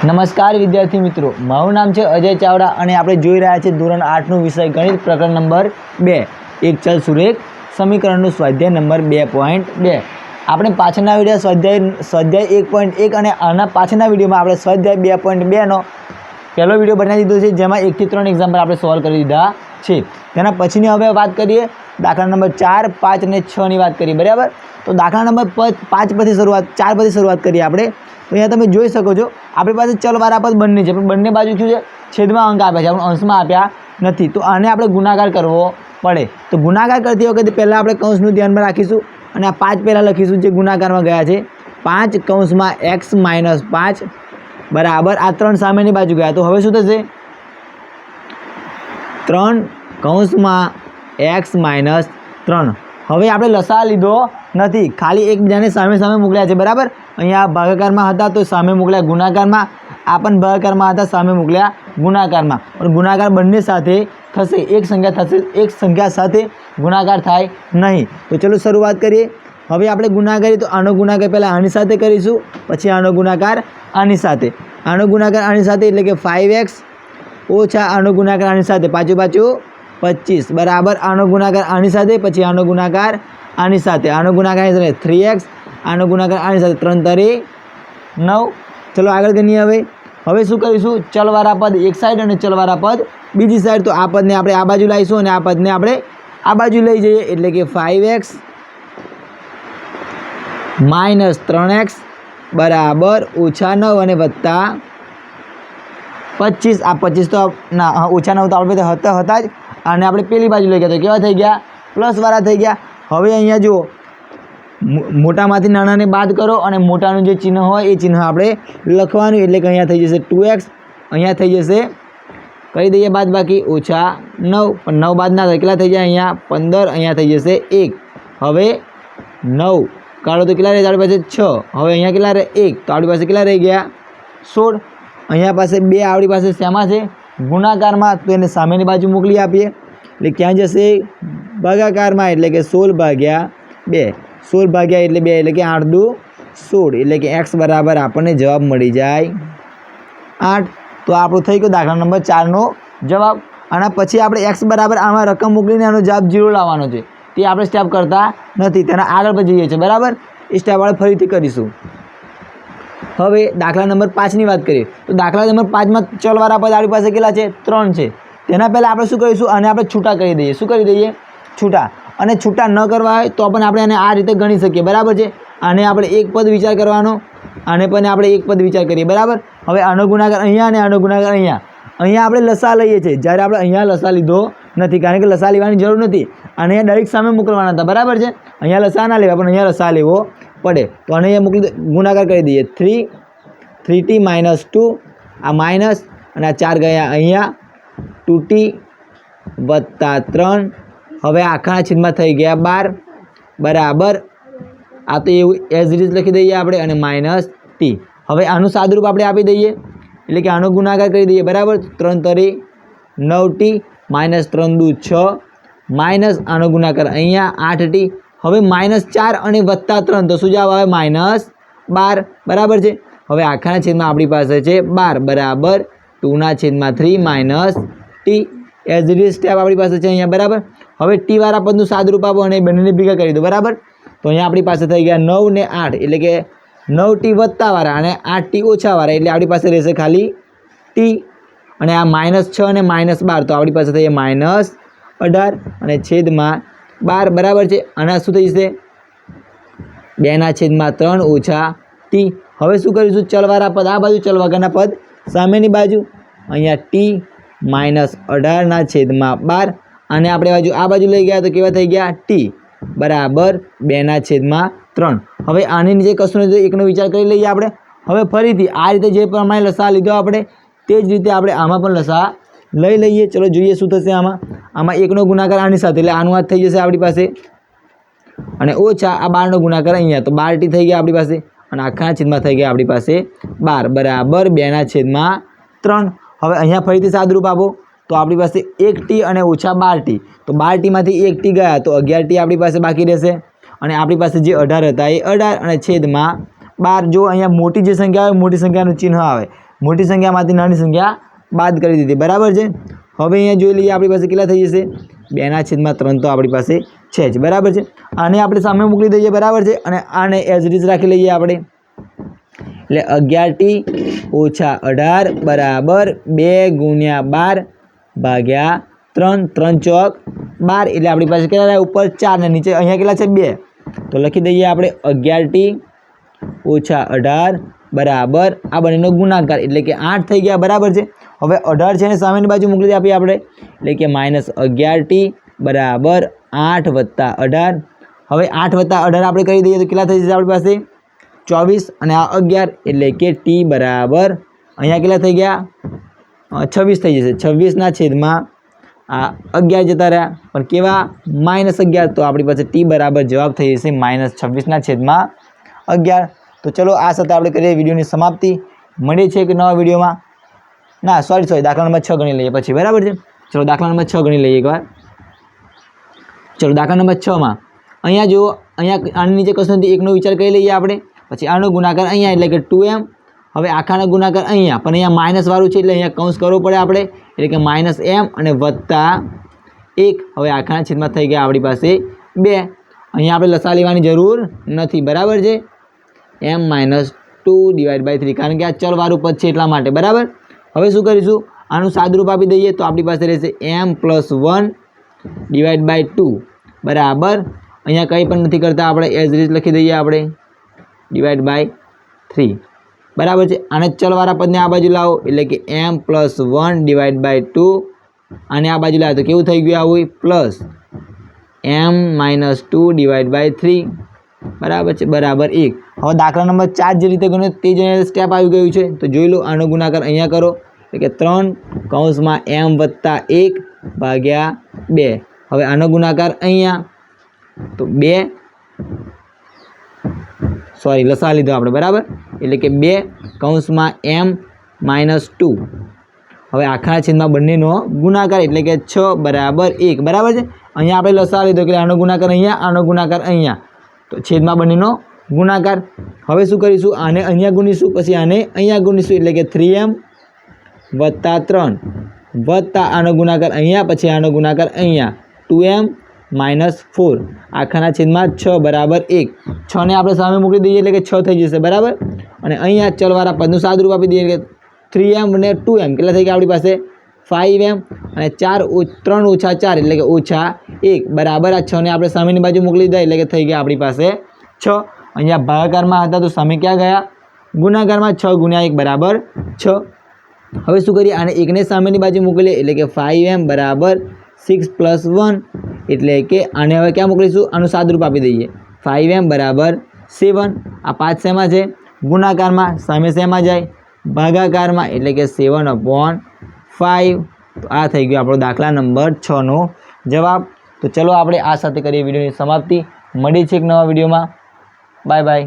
નમસ્કાર વિદ્યાર્થી મિત્રો, મારું નામ છે અજય ચાવડા અને આપણે જોઈ રહ્યા છીએ ધોરણ 8નો વિષય ગણિત પ્રકરણ નંબર 2 એક ચલ સુરેખ સમીકરણનું સ્વાધ્યાય નંબર 2.2. આપણે પાછળના વિડીયો સ્વાધ્યાય 1.1 અને આના પાછળના વિડીયોમાં આપણે સ્વાધ્યાય 2.2નો પહેલો વિડીયો બનાવી દીધો છે, જેમાં 1 થી 3 એક્ઝામ્પલ આપણે સોલ્વ કરી દીધા છે. તેના પછીની હવે વાત કરીએ દાખલા નંબર 4, 5 અને 6ની વાત કરીએ. બરાબર, તો દાખલા નંબર 5 પરથી શરૂઆત 4 પરથી શરૂઆત કરીએ આપણે. તો અહીંયા તમે જોઈ શકો છો આપણી પાસે ચલવાળા પદ બંને છે, પણ બંને બાજુ શું છે, છેદમાં અંક આપ્યા છે, આપણે અંશમાં આપ્યા નથી. તો આને આપણે ગુણાકાર કરવો પડે. તો ગુણાકાર કરતી વખતે પહેલાં આપણે કૌંસનું ધ્યાનમાં રાખીશું અને આ 5 પહેલાં લખીશું જે ગુણાકારમાં ગયા છે. 5 કૌંસમાં x - 5 બરાબર આ 3 સામેની બાજુ ગયા. તો હવે શું થશે? 3 કૌંસમાં x - 3. હવે આપણે લસા લીધો નથી, ખાલી એકબીજાને સામે સામે મોકલ્યા છે. બરાબર, અહીંયા ભાગાકારમાં હતા તો સામે મોકલ્યા ગુણાકારમાં, આ પણ ભાગાકારમાં હતા સામે મોકલ્યા ગુણાકારમાં. પણ ગુણાકાર બંને સાથે થશે, એક સંખ્યા સાથે ગુણાકાર થાય નહીં. તો ચલો શરૂઆત કરીએ. હવે આપણે ગુણાકાર કરીએ તો આનો ગુણાકાર પહેલાં આની સાથે કરીશું, પછી આનો ગુણાકાર આની સાથે. આનો ગુણાકાર આની સાથે એટલે કે 5x ઓછા આનો ગુણાકાર આની સાથે, પાછું 25 બરાબર. આનો ગુણાકાર આની સાથે, પછી આનો ગુણાકાર આની સાથે, આનો ગુણાકાર આની સાથે 3x, આનો ગુણાકાર આની સાથે 3 તરી 9. ચલો આગળ ગણીએ. હવે શું કરીશું? ચલવાળા પદ એક સાઈડ અને ચલવાળા પદ બીજી સાઈડ. તો આ પદને આપણે આ બાજુ લાવીશું અને આ પદને આપણે આ બાજુ લઈ જઈએ, એટલે કે 5x - 3x બરાબર ઓછા 9 અને વત્તા 25. આ 25 તો ના, ઓછા 9 તો આપણે હતા જ, અને આપણે પેલી બાજુ લઈ ગયા તો કેવા થઈ ગયા? પ્લસવાળા થઈ ગયા. હવે અહીંયા જુઓ, મોટામાંથી નાનાને બાદ કરો અને મોટાનું જે ચિહ્ન હોય એ ચિહ્ન આપણે લખવાનું, એટલે કે અહીંયા થઈ જશે 2x, અહીંયા થઈ જશે કહી દઈએ બાદ બાકી ઓછા 9, પણ 9 બાદ ના થાય કેટલા થઈ જાય? અહીંયા 15, અહીંયા થઈ જશે 1. હવે 9 કાઢો તો કેટલા રહે? આપણી પાસે 6. હવે અહીંયા કેટલા રહે? 1. તો આપણી પાસે કેટલા રહી ગયા? 16. અહીંયા પાસે 2 આપણી પાસે શેમાં છે? ગુણાકારમાં. તો એને સામેની બાજુ મોકલી આપીએ, એટલે ક્યાં જશે? ભાગાકારમાં, એટલે કે 16 ભાગ્યા 2. 16 ભાગ્યા એટલે 2, એટલે કે 8 દુ 16, એટલે કે x બરાબર આપણને જવાબ મળી જાય 8. તો આપણું થઈ ગયું દાખલા નંબર 4નો જવાબ. આના પછી આપણે x બરાબર આમાં રકમ મોકલીને આનો જવાબ 0 લાવવાનો છે. તે આપણે સ્ટેપ કરતા નથી, તેના આગળ પર જઈએ છીએ. બરાબર, એ સ્ટેપ આપણે ફરીથી કરીશું. હવે દાખલા નંબર 5ની વાત કરીએ. તો દાખલા નંબર 5માં ચલવાળા પદ આપણી પાસે કેટલા છે? 3 છે. તેના પહેલાં આપણે શું કરીશું? આને આપણે છૂટા કરી દઈએ. શું કરી દઈએ? છૂટા. અને છૂટા ન કરવા હોય તો પણ આપણે આને આ રીતે ગણી શકીએ. બરાબર છે, આને આપણે એક પદ વિચાર કરવાનો, આને પણ આપણે એક પદ વિચાર કરીએ. બરાબર, હવે આનો ગુણાકાર અહીંયા અને આનો ગુણાકાર અહીંયા. અહીંયા આપણે લસા લઈએ છીએ, જ્યારે આપણે અહીંયા લસા લીધો નથી, કારણ કે લસા લેવાની જરૂર નથી. અને અહીંયા ડાયરેક્ટ સામે મોકલવાના હતા. બરાબર છે, અહીંયા લસા ના લેવા, પણ અહીંયા લસા લેવો પડે. તો આને અહીંયા મોકલી ગુણાકાર કરી દઈએ. 3t - 2, આ માઇનસ અને આ 4 ગયા અહીંયા, 2t વત્તા 3. હવે આખાના છેદમાં થઈ ગયા 12 બરાબર. આ તો એવું એઝ ઇટ ઇઝ લખી દઈએ આપણે, અને -t. હવે આનું સાદુરૂપ આપણે આપી દઈએ, એટલે કે આનો ગુણાકાર કરી દઈએ. બરાબર, 3 તરી 9t -3 દુ 6, માઇનસ આનો ગુણાકાર અહીંયા 8t. હવે -4 અને +3, તો શું જવાબ આવે? -12 બરાબર છે. હવે આખાના છેદમાં આપણી પાસે છે 12 બરાબર 2/3 - t. As it is step આપણી પાસે છે અહીંયા. બરાબર, હવે ટી વાળા પદનું સાદુરૂપ આપો અને બંનેને ભેગા કરી દો. બરાબર, તો અહીંયા આપણી પાસે થઈ ગયા 9 ને 8, એટલે કે 9t વત્તાવાળા અને 8t ઓછાવાળા, એટલે આપણી પાસે રહેશે ખાલી t. અને આ -6 અને -12, તો આપણી પાસે થઈ જાય -18 અને છેદમાં 12 બરાબર છે. અને શું થઈ જશે? 2/3 ઓછા t. હવે શું કરીશું? ચલવાળા પદ આ બાજુ, ચલ વગરના પદ સામેની બાજુ. અહીંયા t -18/12, અને આપણે આ બાજુ લઈ ગયા તો કેવા થઈ ગયા? t બરાબર 2/3. હવે આની નીચે કશું નથી, એકનો વિચાર કરી લઈએ આપણે. હવે ફરીથી આ રીતે જે પ્રમાણે લસા લીધો આપણે, તે જ રીતે આપણે આમાં પણ લસા લઈ લઈએ. ચલો જોઈએ શું થશે. આમાં 1નો ગુણાકાર આની સાથે, એટલે આનું હાથ થઈ જશે આપણી પાસે, અને ઓછા આ 12નો ગુણાકાર અહીંયા, તો 12t થઈ ગયા આપણી પાસે, અને આખાના છેદમાં થઈ ગયા આપણી પાસે 12 બરાબર 2/3. હવે અહીંયા ફરીથી સાદુરૂપ આપો, તો આપણી પાસે 1t અને ઓછા 12t. તો 12tમાંથી 1t ગયા તો 11t આપણી પાસે બાકી રહેશે, અને આપણી પાસે જે 18 હતા એ 18 અને છેદમાં 12. જો અહીંયા મોટી જે સંખ્યા આવે મોટી સંખ્યાનું ચિહ્ન આવે, મોટી સંખ્યામાંથી નાની સંખ્યા બાદ કરી દીધી, બરાબર છે. હવે અહીંયા જોઈ લઈએ આપણી પાસે કેટલા થઈ જશે, 2/3 તો આપણી પાસે છે જ, બરાબર છે. આને આપણે સામે મોકલી દઈએ, બરાબર છે. અને આને એઝ ઇટ ઇઝ રાખી લઈએ આપણે, એટલે 11t ઓછા 18 બરાબર 2 ગુણ્યા 12 ભાગ્યા 3, 3 ચોક 12, એટલે આપણી પાસે કેટલા રહ્યા ઉપર 4 ને નીચે અહીંયા કેટલા છે 2, તો લખી દઈએ આપણે 11t ઓછા 18 બરાબર આ બંનેનો ગુણાકાર એટલે કે 8 થઈ ગયા, બરાબર છે. હવે 18 છે ને સામેની બાજુ મોકલી આપીએ આપણે, એટલે કે -11t બરાબર 8 વત્તા 18. હવે 8 વત્તા 18 આપણે કરી દઈએ તો કેટલા થઈ જશે આપણી પાસે 24 અને આ 11, એટલે કે t બરાબર અહીંયા કેટલા થઈ ગયા 26 થઈ જશે. 26 ના છેદમાં આ 11 જતા રહ્યા, પણ કેવા -11, તો આપણી પાસે t બરાબર જવાબ થઈ જશે -26 ના છેદમાં 11. તો ચલો આ સાથે આપણે કરીએ વિડીયોની સમાપ્તિ. મળીએ છીએ કે નવા વિડીયોમાં, ના સોરી દાખલા નંબર 6 ગણી લઈએ પછી, બરાબર છે. ચલો દાખલા નંબર 6 ગણી લઈએ એકવાર. ચલો દાખલા નંબર 6માં અહીંયા જુઓ, અહીંયા આની નીચે કશું નથી, એકનો વિચાર કરી લઈએ આપણે. પછી આનો ગુણાકાર અહીંયા એટલે કે 2m. હવે આખાનો ગુણાકાર અહીંયા, પણ અહીંયા માઇનસ વાળું છે એટલે અહીંયા કૌંસ કરવો પડે આપણે, એટલે કે -m અને વત્તા 1. હવે આખાના છેદમાં થઈ ગયા આપણી પાસે 2. અહીંયા આપણે લસા લેવાની જરૂર નથી, બરાબર છે. m-2/3, કારણ કે આ ચલવાળું પદ છે એટલા માટે, બરાબર. હવે શું કરીશું, આનું સાદુરૂપ આપી દઈએ તો આપણી પાસે રહેશે m+1/2 બરાબર, અહીંયા કંઈ પણ નથી કરતા આપણે, એઝ ઇટ લખી દઈએ આપણે /3, બરાબર છે. આને ચલવાળા પદને આ બાજુ લાવો એટલે કે m+1/2, અને આ બાજુ લાવો તો કેવું થઈ ગયું આવું પ્લસ m-2/3, બરાબર છે, બરાબર 1. હવે દાખલા નંબર 4 જે રીતે ગણ્યો તે જ સ્ટેપ આવી ગયું છે, તો જોઈ લો. આનો ગુણાકાર અહીંયા કરો એટલે કે 3 કૌંસમાં m વત્તા 1 ભાગ્યા 2. હવે આનો ગુણાકાર અહીંયા તો 2, સોરી લસા લીધો આપણે, બરાબર, એટલે કે 2 કૌંસમાં m-2. હવે આખા છેદમાં બંનેનો ગુણાકાર એટલે કે 6 બરાબર 1, બરાબર છે. અહીંયા આપણે લસા લીધો એટલે આનો ગુણાકાર અહીંયા, આનો ગુણાકાર અહીંયા, તો છેદમાં બંનેનો ગુણાકાર. હવે શું કરીશું, આને અહીંયા ગુણીશું, પછી આને અહીંયા ગુણીશું, એટલે કે 3m વત્તા 3 વત્તા આનો ગુણાકાર અહીંયા, પછી આનો ગુણાકાર અહીંયા 2m -4, આખાના છેદમાં 6 બરાબર 1. 6 ને આપણે સામે મૂકી દઈએ એટલે કે 6 થઈ જશે, બરાબર. અને અહીંયા ચલવાળા પદનું સાદુરૂપ આપી દઈએ, એટલે 3m અને 2m કેટલા થઈ ગયા આપણી પાસે 5m, અને 3 ઓછા 4 એટલે કે -1 બરાબર. આ 6 ને આપણે સામેની બાજુ મોકલી દીધા એટલે કે થઈ ગયા આપણી પાસે 6. અહીંયા ભાગાકારમાં હતા તો સામે ક્યાં ગયા ગુણાકારમાં, 6 ગુણ્યા 1 બરાબર 6. હવે શું કરીએ, આને 1 ને સામેની બાજુ મોકલીએ એટલે કે 5m બરાબર 6 + 1, એટલે કે આને હવે ક્યાં મોકલીશું, આનું સાદુરૂપ આપી દઈએ 5m બરાબર 7. આ 5 શેમાં છે ગુણાકારમાં, સામે શેમાં જાય ભાગાકારમાં, એટલે કે 7/5. તો આ થઈ ગયો આપણો દાખલા નંબર 6 નો જવાબ. તો ચલો આપણે આ સાથે કરીએ વિડીયોની સમાપ્તિ. મળીએ છીએ એક નવા વિડીયોમાં. Bye bye.